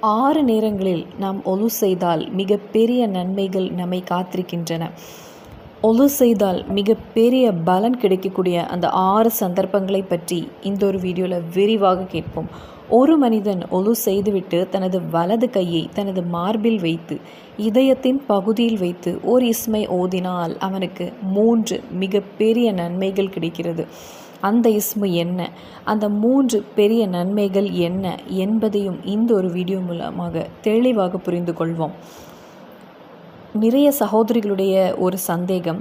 6 நேரங்களில் நாம் ஒலு செய்தால் மிகப்பெரிய நன்மைகள் நம்மை காத்திருக்கின்றன. ஒலு செய்தால் மிகப்பெரிய பலன் கிடைக்கக்கூடிய அந்த 6 சந்தர்ப்பங்களை பற்றி இந்த ஒரு வீடியோவில் விரிவாக கேட்போம். ஒரு மனிதன் ஒலு செய்துவிட்டு தனது வலது கையை தனது மார்பில் வைத்து இதயத்தின் பகுதியில் வைத்து ஒரு இஸ்மை ஓதினால் அவனுக்கு 3 மிகப்பெரிய நன்மைகள் கிடைக்கிறது. அந்த இஸ்மு என்ன, அந்த 3 பெரிய நன்மைகள் என்ன என்பதையும் இந்த ஒரு வீடியோ மூலமாக தெளிவாக புரிந்து கொள்வோம். நிறைய சகோதரிகளுடைய ஒரு சந்தேகம்,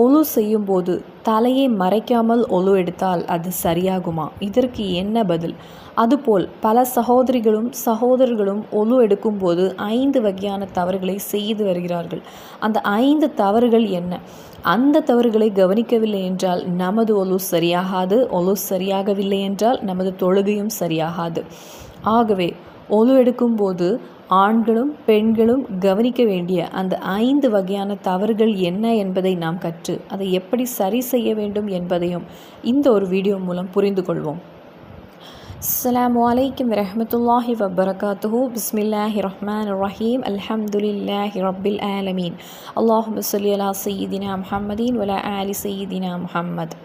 ஒலு செய்யும்போது தலையை மறைக்காமல் ஒலு எடுத்தால் அது சரியாகுமா? இதற்கு என்ன பதில்? அதுபோல் பல சகோதரர்களும் ஒலு எடுக்கும்போது 5 வகையான தவறுகளை செய்து வருகிறார்கள். அந்த 5 தவறுகள் என்ன? அந்த தவறுகளை கவனிக்கவில்லை என்றால் நமது ஒலு சரியாகாது. ஒலு சரியாகவில்லை என்றால் நமது தொழுகையும் சரியாகாது. ஆகவே ஒலு எடுக்கும்போது ஆண்களும் பெண்களும் கவனிக்க வேண்டிய அந்த 5 வகையான தவறுகள் என்ன என்பதை நாம் கற்று அதை எப்படி சரி செய்ய வேண்டும் என்பதையும் இந்த ஒரு வீடியோ மூலம் புரிந்து கொள்வோம். அஸ்ஸலாமு அலைக்கும் வரஹ்மத்துல்லாஹி வபரகாத்துஹு. பிஸ்மில்லாஹிர் ரஹ்மானிர் ரஹீம். அல்ஹம்துலில்லாஹி ரப்பில் ஆலமீன். அல்லாஹும்ம ஸல்லி அலா சய்யிதினா முஹம்மதின் வலா ஆலி சய்யிதினா முஹம்மத்.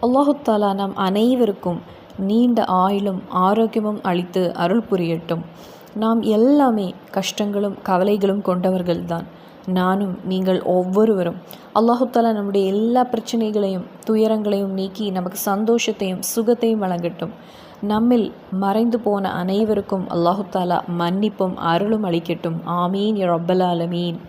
அல்லாஹு தஆலா நம் அனைவருக்கும் நீண்ட ஆயுளும் ஆரோக்கியமும் அளித்து அருள் புரியட்டும். நாம் எல்லாமே கஷ்டங்களும் கவலைகளும் கொண்டவர்கள்தான். நானும் நீங்கள் ஒவ்வொருவரும் அல்லாஹு தஆலா நம்முடைய எல்லா பிரச்சனைகளையும் துயரங்களையும் நீக்கி நமக்கு சந்தோஷத்தையும் சுகத்தையும் வழங்கட்டும். நம்மில் மறைந்து போன அனைவருக்கும் அல்லாஹு தஆலா மன்னிப்பும் அருளும் அளிக்கட்டும். ஆமீன் யா ரப்பல் ஆலமீன்.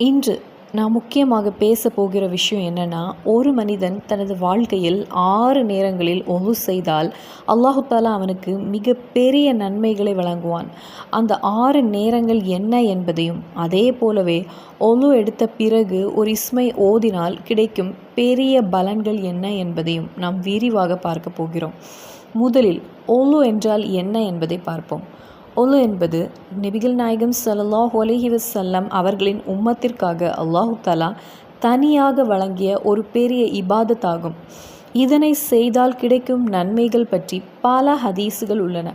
இன்று நான் முக்கியமாக பேச போகிற விஷயம் என்னென்னா, ஒரு மனிதன் தனது வாழ்க்கையில் 6 நேரங்களில் ஒலு செய்தால் அல்லாஹு தஆலா அவனுக்கு மிகப்பெரிய நன்மைகளை வழங்குவான். அந்த 6 நேரங்கள் என்ன என்பதையும், அதே போலவே ஒலு எடுத்த பிறகு ஒரு இஸ்மை ஓதினால் கிடைக்கும் பெரிய பலன்கள் என்ன என்பதையும் நாம் விரிவாக பார்க்க போகிறோம். முதலில் ஒலு என்றால் என்ன என்பதை பார்ப்போம். ஒலு என்பது நபிகள் நாயகம் ஸல்லல்லாஹு அலைஹி வஸல்லம் அவர்களின் உம்மத்திற்காக அல்லாஹு தஆலா தனியாக வழங்கிய ஒரு பெரிய இபாதத் ஆகும். இதனை செய்தால் கிடைக்கும் நன்மைகள் பற்றி பல ஹதீஸுகள் உள்ளன.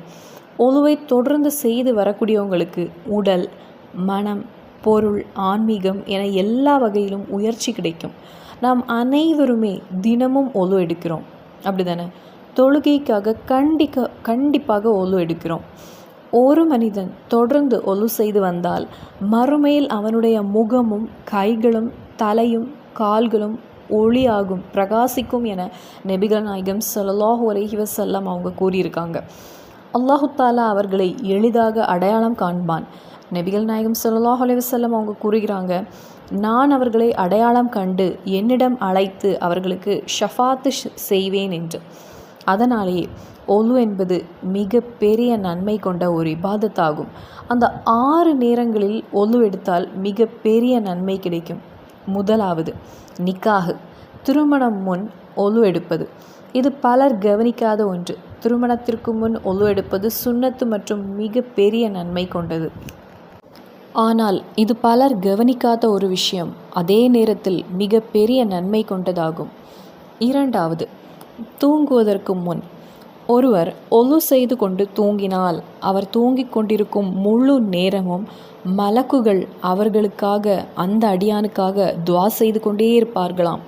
ஒலுவை தொடர்ந்து செய்து வரக்கூடியவங்களுக்கு உடல், மனம், பொருள், ஆன்மீகம் என எல்லா வகையிலும் உயர்ச்சி கிடைக்கும். நாம் அனைவருமே தினமும் ஒலு எடுக்கிறோம், அப்படிதானே? தொழுகைக்காக கண்டிப்பாக ஒலு எடுக்கிறோம். ஒரு மனிதன் தொடர்ந்து ஒலு செய்து வந்தால் மறுமையில் அவனுடைய முகமும் கைகளும் தலையும் கால்களும் ஒளியாகும், பிரகாசிக்கும் என நபிகள் நாயகம் ஸல்லல்லாஹு அலைஹி வஸல்லம் அவங்க கூறியிருக்காங்க. அல்லாஹு தஆலா அவர்களை எளிதாக அடையாளம் காண்பான். நபிகள் நாயகம் ஸல்லல்லாஹு அலைஹி வஸல்லம் அவங்க கூறுகிறாங்க, நான் அவர்களை அடையாளம் கண்டு என்னிடம் அழைத்து அவர்களுக்கு ஷஃபாத்து செய்வேன் என்று. அதனாலேயே ஒலு என்பது மிக பெரிய நன்மை கொண்ட ஒரு இபாதத்தாகும். அந்த 6 நேரங்களில் ஒலு எடுத்தால் மிக பெரிய நன்மை கிடைக்கும். முதலாவது நிக்காஹ், திருமணம் முன் ஒலு எடுப்பது. இது பலர் கவனிக்காத ஒன்று. திருமணத்திற்கு முன் ஒலு எடுப்பது சுன்னத்து மற்றும் மிக பெரிய நன்மை கொண்டது. ஆனால் இது பலர் கவனிக்காத ஒரு விஷயம், அதே நேரத்தில் மிக பெரிய நன்மை கொண்டதாகும். இரண்டாவது, தூங்குவதற்கு முன் ஒருவர் ஒலு செய்து கொண்டு தூங்கினால் அவர் தூங்கிக் கொண்டிருக்கும் முழு நேரமும் மலக்குகள் அவர்களுக்காக, அந்த அடியானுக்காக துஆ செய்து கொண்டே இருப்பார்களாம்.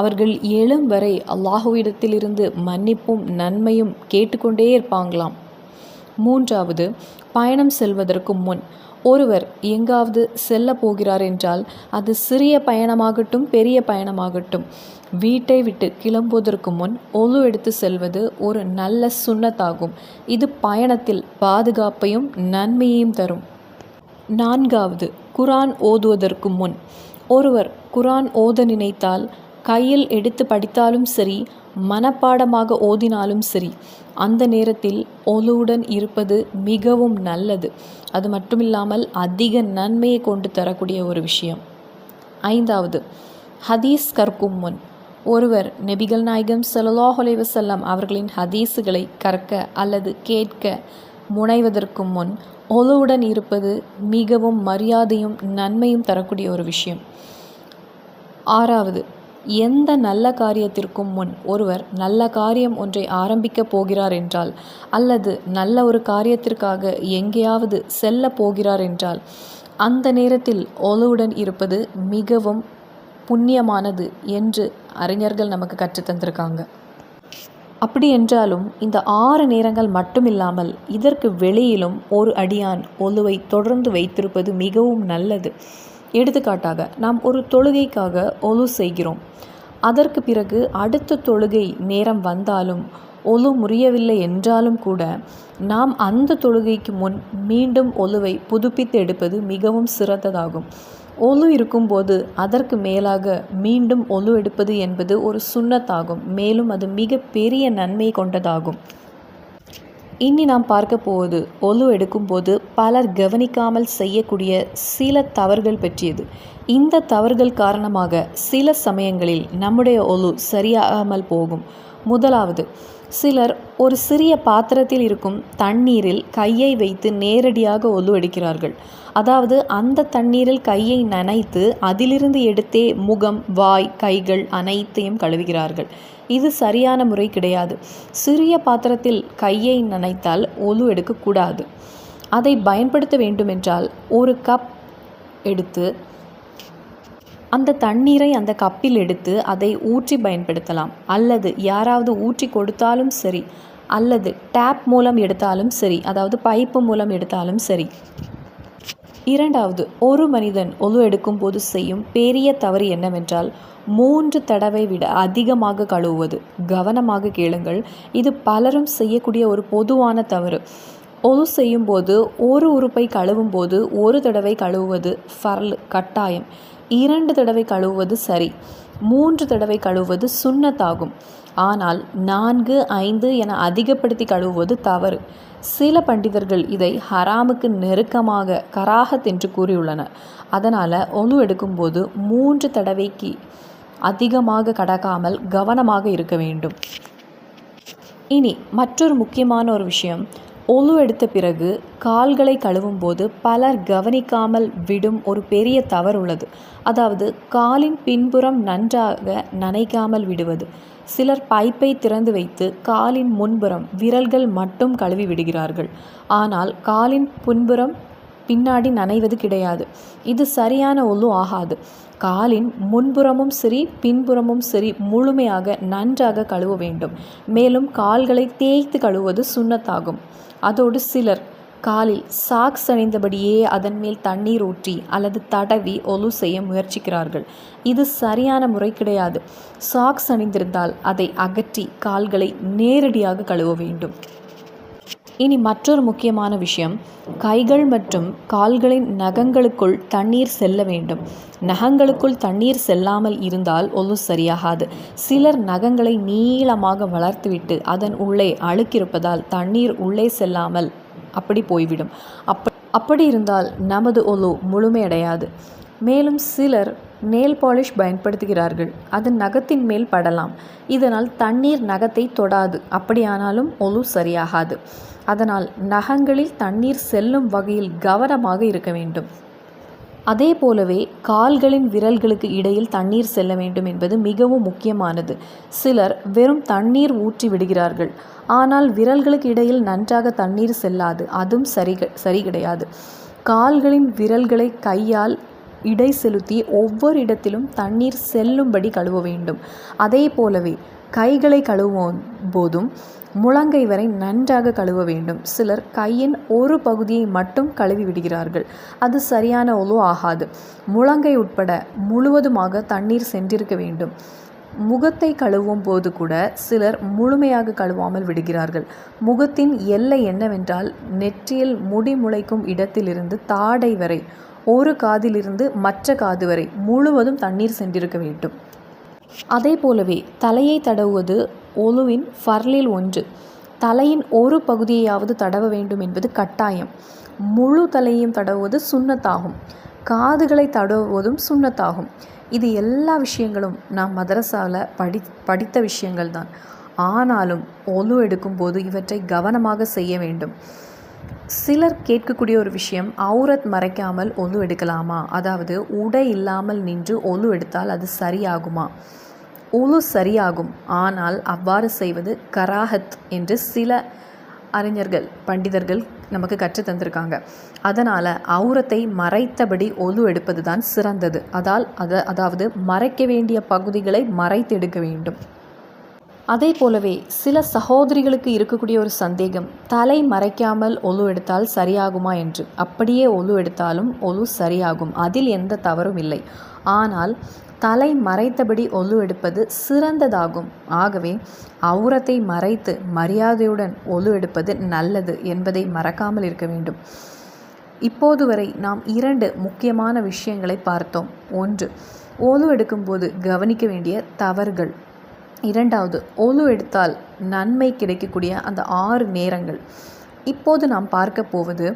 அவர்கள் எழும் வரை அல்லாஹுவிடத்திலிருந்து மன்னிப்பும் நன்மையும் கேட்டுக்கொண்டே இருப்பாங்களாம். மூன்றாவது, பயணம் செல்வதற்கு முன் ஒருவர் எங்காவது செல்ல போகிறார் என்றால் அது சிறிய பயணமாகட்டும் பெரிய பயணமாகட்டும், வீட்டை விட்டு கிளம்புவதற்கு முன் ஒலு எடுத்து செல்வது ஒரு நல்ல சுன்னத்தாகும். இது பயணத்தில் பாதுகாப்பையும் நன்மையையும் தரும். நான்காவது, குர்ஆன் ஓதுவதற்கு முன் ஒருவர் குர்ஆன் ஓத நினைத்தால் கையில் எடுத்து படித்தாலும் சரி, மனப்பாடமாக ஓதினாலும் சரி, அந்த நேரத்தில் ஒலுவுடன் இருப்பது மிகவும் நல்லது. அது மட்டுமில்லாமல் அதிக நன்மையை கொண்டு தரக்கூடிய ஒரு விஷயம். ஐந்தாவது, ஹதீஸ் கற்கும் முன் ஒருவர் நபிகள் நாயகம் ஸல்லல்லாஹு அலைஹி வஸல்லம் அவர்களின் ஹதீஸுகளை கற்க அல்லது கேட்க முனைவதற்கு முன் ஒலுவுடன் இருப்பது மிகவும் மரியாதையும் நன்மையும் தரக்கூடிய ஒரு விஷயம். ஆறாவது, எந்த நல்ல காரியத்திற்கும் முன் ஒருவர் நல்ல காரியம் ஒன்றை ஆரம்பிக்கப் போகிறார் என்றால், அல்லது நல்ல ஒரு காரியத்திற்காக எங்கேயாவது செல்ல போகிறார் என்றால், அந்த நேரத்தில் ஒலுவுடன் இருப்பது மிகவும் புண்ணியமானது என்று அறிஞர்கள் நமக்கு கற்றுத்தந்திருக்காங்க. அப்படி என்றாலும் இந்த 6 நேரங்கள் மட்டுமில்லாமல் இதற்கு வெளியிலும் ஒரு அடியான் ஒலுவை தொடர்ந்து வைத்திருப்பது மிகவும் நல்லது. எடுத்துக்காட்டாக, நாம் ஒரு தொழுகைக்காக ஒலு செய்கிறோம். அதற்கு பிறகு அடுத்த தொழுகை நேரம் வந்தாலும் ஒலு முறியவில்லை என்றாலும் கூட நாம் அந்த தொழுகைக்கு முன் மீண்டும் ஒலுவை புதுப்பித்து எடுப்பது மிகவும் சிறந்ததாகும். ஒலு இருக்கும்போது அதற்கு மேலாக மீண்டும் ஒலு எடுப்பது என்பது ஒரு சுன்னத்தாகும். மேலும் அது மிக பெரிய நன்மை கொண்டதாகும். இனி நாம் பார்க்க போவது ஒலு எடுக்கும்போது பலர் கவனிக்காமல் செய்யக்கூடிய சில தவறுகள் பற்றியது. இந்த தவறுகள் காரணமாக சில சமயங்களில் நம்முடைய ஒலு சரியாகாமல் போகும். முதலாவது, சிலர் ஒரு சிறிய பாத்திரத்தில் இருக்கும் தண்ணீரில் கையை வைத்து நேரடியாக ஒலு எடுக்கிறார்கள். அதாவது அந்த தண்ணீரில் கையை நனைத்து அதிலிருந்து எடுத்தே முகம், வாய், கைகள் அனைத்தையும் கழுவுகிறார்கள். இது சரியான முறை கிடையாது. சிறிய பாத்திரத்தில் கையை நனைத்தால் ஒலு எடுக்கக்கூடாது. அதை பயன்படுத்த வேண்டுமென்றால் ஒரு கப் எடுத்து அந்த தண்ணீரை அந்த கப்பில் எடுத்து அதை ஊற்றி பயன்படுத்தலாம். அல்லது யாராவது ஊற்றி கொடுத்தாலும் சரி, அல்லது டேப் மூலம் எடுத்தாலும் சரி, அதாவது பைப்பு மூலம் எடுத்தாலும் சரி. இரண்டாவது, ஒரு மனிதன் ஒலு எடுக்கும் போது செய்யும் பெரிய தவறு என்னவென்றால் 3 தடவை விட அதிகமாக கழுவுவது. கவனமாக கேளுங்கள், இது பலரும் செய்யக்கூடிய ஒரு பொதுவான தவறு. ஒலு செய்யும்போது ஒரு உறுப்பை கழுவும் போது 1 தடவை கழுவுவது ஃபர்ல், கட்டாயம். 2 தடவை கழுவுவது சரி. 3 தடவை கழுவுவது சுன்னத்தாகும். ஆனால் 4, 5 என அதிகப்படுத்தி கழுவுவது தவறு. சில பண்டிதர்கள் இதை ஹராமுக்கு நெருக்கமாக கராஹத் என்று கூறியுள்ளனர். அதனால் ஒலு எடுக்கும்போது 3 தடவைக்கு அதிகமாக கடக்காமல் கவனமாக இருக்க வேண்டும். இனி மற்றொரு முக்கியமான ஒரு விஷயம், ஒலு எடுத்த பிறகு கால்களை கழுவும் போது பலர் கவனிக்காமல் விடும் ஒரு பெரிய தவறு உள்ளது. அதாவது காலின் பின்புறம் நன்றாக நனைக்காமல் விடுவது. சிலர் பைப்பை திறந்து வைத்து காலின் முன்புறம் விரல்கள் மட்டும் கழுவி விடுகிறார்கள். ஆனால் காலின் பின்புறம் பின்னாடி நனைவது கிடையாது. இது சரியான ஒலு ஆகாது. காலின் முன்புறமும் சரி பின்புறமும் சரி முழுமையாக நன்றாக கழுவ வேண்டும். மேலும் கால்களை தேய்த்து கழுவுவது சுன்னத்தாகும். அதோடு சிலர் காலில் சாக்ஸ் அணிந்தபடியே அதன் மேல் தண்ணீர் ஊற்றி அல்லது தடவி ஒலு செய்ய முயற்சிக்கிறார்கள். இது சரியான முறை கிடையாது. சாக்ஸ் அணிந்திருந்தால் அதை அகற்றி கால்களை நேரடியாக கழுவ வேண்டும். இனி மற்றொரு முக்கியமான விஷயம், கைகள் மற்றும் கால்களின் நகங்களுக்குள் தண்ணீர் செல்ல வேண்டும். நகங்களுக்குள் தண்ணீர் செல்லாமல் இருந்தால் ஒலு சரியாகாது. சிலர் நகங்களை நீளமாக வளர்த்துவிட்டு அதன் உள்ளே அழுக்கிருப்பதால் தண்ணீர் உள்ளே செல்லாமல் அப்படி போய்விடும். அப்படி இருந்தால் நமது ஒலு முழுமையடையாது. மேலும் சிலர் நெயில் பாலிஷ் பயன்படுத்துகிறார்கள். அது நகத்தின் மேல் படலாம். இதனால் தண்ணீர் நகத்தை தொடாது. அப்படியானாலும் ஒலு சரியாகாது. அதனால் நகங்களில் தண்ணீர் செல்லும் வகையில் கவனமாக இருக்க வேண்டும். அதே போலவே கால்களின் விரல்களுக்கு இடையில் தண்ணீர் செல்ல வேண்டும் என்பது மிகவும் முக்கியமானது. சிலர் வெறும் தண்ணீர் ஊற்றி விடுகிறார்கள். ஆனால் விரல்களுக்கு இடையில் நன்றாக தண்ணீர் செல்லாது. அதுவும் சரி கிடையாது. கால்களின் விரல்களை கையால் இடை செலுத்தி ஒவ்வொரு இடத்திலும் தண்ணீர் செல்லும்படி கழுவ வேண்டும். அதே போலவே கைகளை கழுவும் போதும் முழங்கை வரை நன்றாக கழுவ வேண்டும். சிலர் கையின் ஒரு பகுதியை மட்டும் கழுவி விடுகிறார்கள். அது சரியான ஒலு ஆகாது. முழங்கை உட்பட முழுவதுமாக தண்ணீர் சென்றிருக்க வேண்டும். முகத்தை கழுவும் போது கூட சிலர் முழுமையாக கழுவாமல் விடுகிறார்கள். முகத்தின் எல்லை என்னவென்றால் நெற்றியில் முடி முளைக்கும் இடத்திலிருந்து தாடை வரை, ஒரு காதிலிருந்து மற்ற காது வரை முழுவதும் தண்ணீர் சென்றிருக்க வேண்டும். அதே போலவே தலையை தடவுவது ஒலுவின் ஃபர்லில் ஒன்று. தலையின் ஒரு பகுதியையாவது தடவ வேண்டும் என்பது கட்டாயம். முழு தலையையும் தடவுவது சுன்னத்தாகும். காதுகளை தடவுவதும் சுன்னத்தாகும். இது எல்லா விஷயங்களும் நாம் மதரசாவில் படித்த விஷயங்கள் தான். ஆனாலும் ஒலு எடுக்கும்போது இவற்றை கவனமாக செய்ய வேண்டும். சிலர் கேட்கக்கூடிய ஒரு விஷயம், அவுரத் மறைக்காமல் ஒலு எடுக்கலாமா? அதாவது உடை இல்லாமல் நின்று ஒலு எடுத்தால் அது சரியாகுமா? உழு சரியாகும். ஆனால் அவ்வாறு செய்வது கராஹத் என்று சில அறிஞர்கள் பண்டிதர்கள் நமக்கு கற்று தந்திருக்காங்க. அதனால் அவுரத்தை மறைத்தபடி ஒழு எடுப்பது தான் சிறந்தது. அதாவது மறைக்க வேண்டிய பகுதிகளை மறைத்து எடுக்க வேண்டும். அதே போலவே சில சகோதரிகளுக்கு இருக்கக்கூடிய ஒரு சந்தேகம், தலை மறைக்காமல் ஒழு எடுத்தால் சரியாகுமா என்று. அப்படியே ஒழு எடுத்தாலும் ஒழு சரியாகும், அதில் எந்த தவறும் இல்லை. ஆனால் தலை மறைத்தபடி ஒழு எடுப்பது சிறந்ததாகும். ஆகவே அவுரத்தை மறைத்து மரியாதையுடன் ஒழு எடுப்பது நல்லது என்பதை மறக்காமல் இருக்க வேண்டும். இப்போது வரை நாம் 2 முக்கியமான விஷயங்களை பார்த்தோம். 1, ஒழு எடுக்கும்போது கவனிக்க வேண்டிய தவறுகள். 2வது, ஒழு எடுத்தால் நன்மை கிடைக்கக்கூடிய அந்த 6 நேரங்கள். இப்போது நாம் பார்க்க போவது,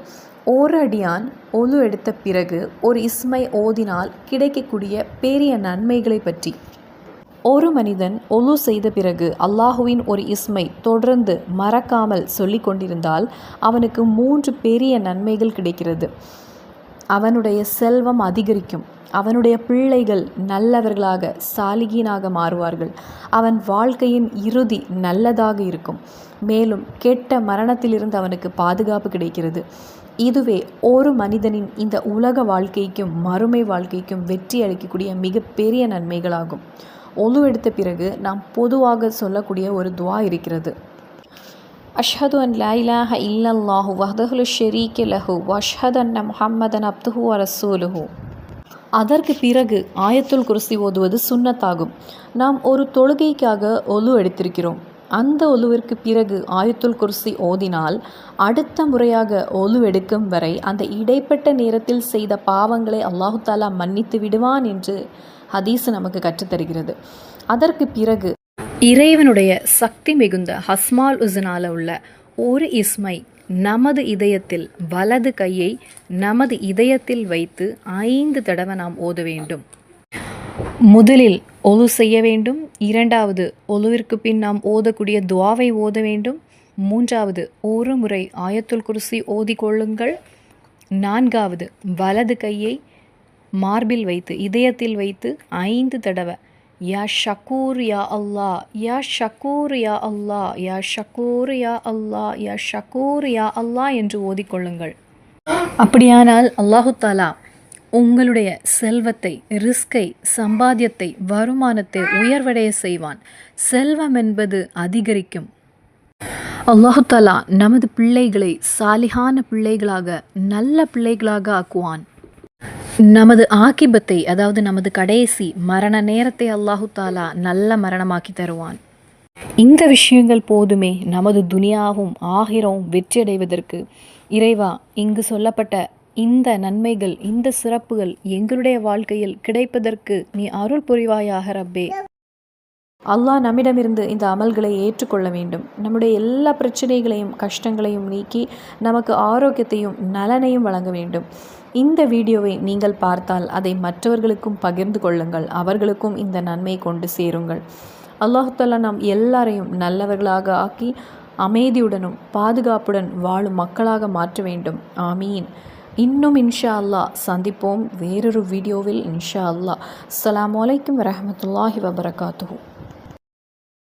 ஒரு அடியான் ஒழு எடுத்த பிறகு ஒரு இஸ்மை ஓதினால் கிடைக்கக்கூடிய பெரிய நன்மைகளை பற்றி. ஒரு மனிதன் ஒழு செய்த பிறகு அல்லாஹுவின் ஒரு இஸ்மை தொடர்ந்து மறக்காமல் சொல்லி கொண்டிருந்தால் அவனுக்கு 3 பெரிய நன்மைகள் கிடைக்கிறது. அவனுடைய செல்வம் அதிகரிக்கும், அவனுடைய பிள்ளைகள் நல்லவர்களாக சாலிகீனாக மாறுவார்கள், அவன் வாழ்க்கையின் இறுதி நல்லதாக இருக்கும், மேலும் கெட்ட மரணத்திலிருந்து அவனுக்கு பாதுகாப்பு கிடைக்கிறது. இதுவே ஒரு மனிதனின் இந்த உலக வாழ்க்கைக்கும் மறுமை வாழ்க்கைக்கும் வெற்றி அளிக்கக்கூடிய மிகப்பெரிய நன்மைகளாகும். ஒழு எடுத்த பிறகு நாம் பொதுவாக சொல்லக்கூடிய ஒரு துவா இருக்கிறது. அஷ்ஹது அன் லா இலாஹ இல்லல்லாஹு வஹ்தஹு லா ஷரீக லஹு வ அஷ்ஹது அன்ன முஹம்மதன் அப்துஹு வ ரசூலுஹு. அதற்கு பிறகு ஆயத்துல் குர்சி ஓதுவது சுன்னத்தாகும். நாம் ஒரு தொழுகைக்காக ஒழு எடுத்திருக்கிறோம். அந்த ஒழுவிற்கு பிறகு ஆயத்துல் குர்சி ஓதினால் அடுத்த முறையாக ஒழு எடுக்கும் வரை அந்த இடைப்பட்ட நேரத்தில் செய்த பாவங்களை அல்லாஹு தாலா மன்னித்து விடுவான் என்று ஹதீஸ் நமக்கு கற்றுத்தருகிறது. அதற்கு பிறகு இறைவனுடைய சக்தி மிகுந்த ஹஸ்மால் உஸ்னால உள்ள ஒரு இஸ்மை நமது இதயத்தில், வலது கையை நமது இதயத்தில் வைத்து 5 தடவை நாம் ஓத வேண்டும். முதலில் ஒழு செய்ய வேண்டும். 2வது, ஒழுவிற்கு பின் நாம் ஓதக்கூடிய துவாவை ஓத வேண்டும். 3வது, ஒரு முறை ஆயத்துல் குர்சி ஓதிக்கொள்ளுங்கள். 4வது, வலது கையை மார்பில் வைத்து இதயத்தில் வைத்து 5 தடவை யா ஷக்கூர் யா அல்லா, யா ஷக்கூர் யா அல்லா, யா ஷக்கூர் யா அல்லா, யா ஷக்கூர் யா அல்லா என்று ஓதிக்கொள்ளுங்கள். அப்படியானால் அல்லாஹு தாலா உங்களுடைய செல்வத்தை, ரிஸ்கை, சம்பாத்தியத்தை, வருமானத்தை உயர்வடைய செய்வான். செல்வம் என்பது அதிகரிக்கும். அல்லாஹு தாலா நமது பிள்ளைகளை சாலிஹான பிள்ளைகளாக, நல்ல பிள்ளைகளாக ஆக்குவான். நமது ஆக்கிபத்தை, அதாவது நமது கடைசி மரண நேரத்தை அல்லாஹு தாலா நல்ல மரணமாக்கி தருவான். இந்த விஷயங்கள் போதுமே நமது துனியாவும் ஆகிரவும் வெற்றியடைவதற்கு. இறைவா, இங்கு சொல்லப்பட்ட இந்த நன்மைகள், இந்த சிறப்புகள் எங்களுடைய வாழ்க்கையில் கிடைப்பதற்கு நீ அருள் புரிவாயாக ரப்பே. அல்லாஹ் நம்மிடமிருந்து இந்த அமல்களை ஏற்றுக்கொள்ள வேண்டும். நம்முடைய எல்லா பிரச்சனைகளையும் கஷ்டங்களையும் நீக்கி நமக்கு ஆரோக்கியத்தையும் நலனையும் வழங்க வேண்டும். இந்த வீடியோவை நீங்கள் பார்த்தால் அதை மற்றவர்களுக்கும் பகிர்ந்து கொள்ளுங்கள். அவர்களுக்கும் இந்த நன்மை கொண்டு சேருங்கள். அல்லாஹ் தஆலா நாம் எல்லாரையும் நல்லவர்களாக ஆக்கி அமைதியுடனும் பாதுகாப்புடன் வாழும் மக்களாக மாற்ற வேண்டும். ஆமீன். இன்னும் இன்ஷா அல்லாஹ் சந்திப்போம் வேறொரு வீடியோவில் இன்ஷா அல்லாஹ். அஸ்ஸலாமு அலைக்கும் வரஹ்மத்துல்லாஹி வபரகாத்துஹு.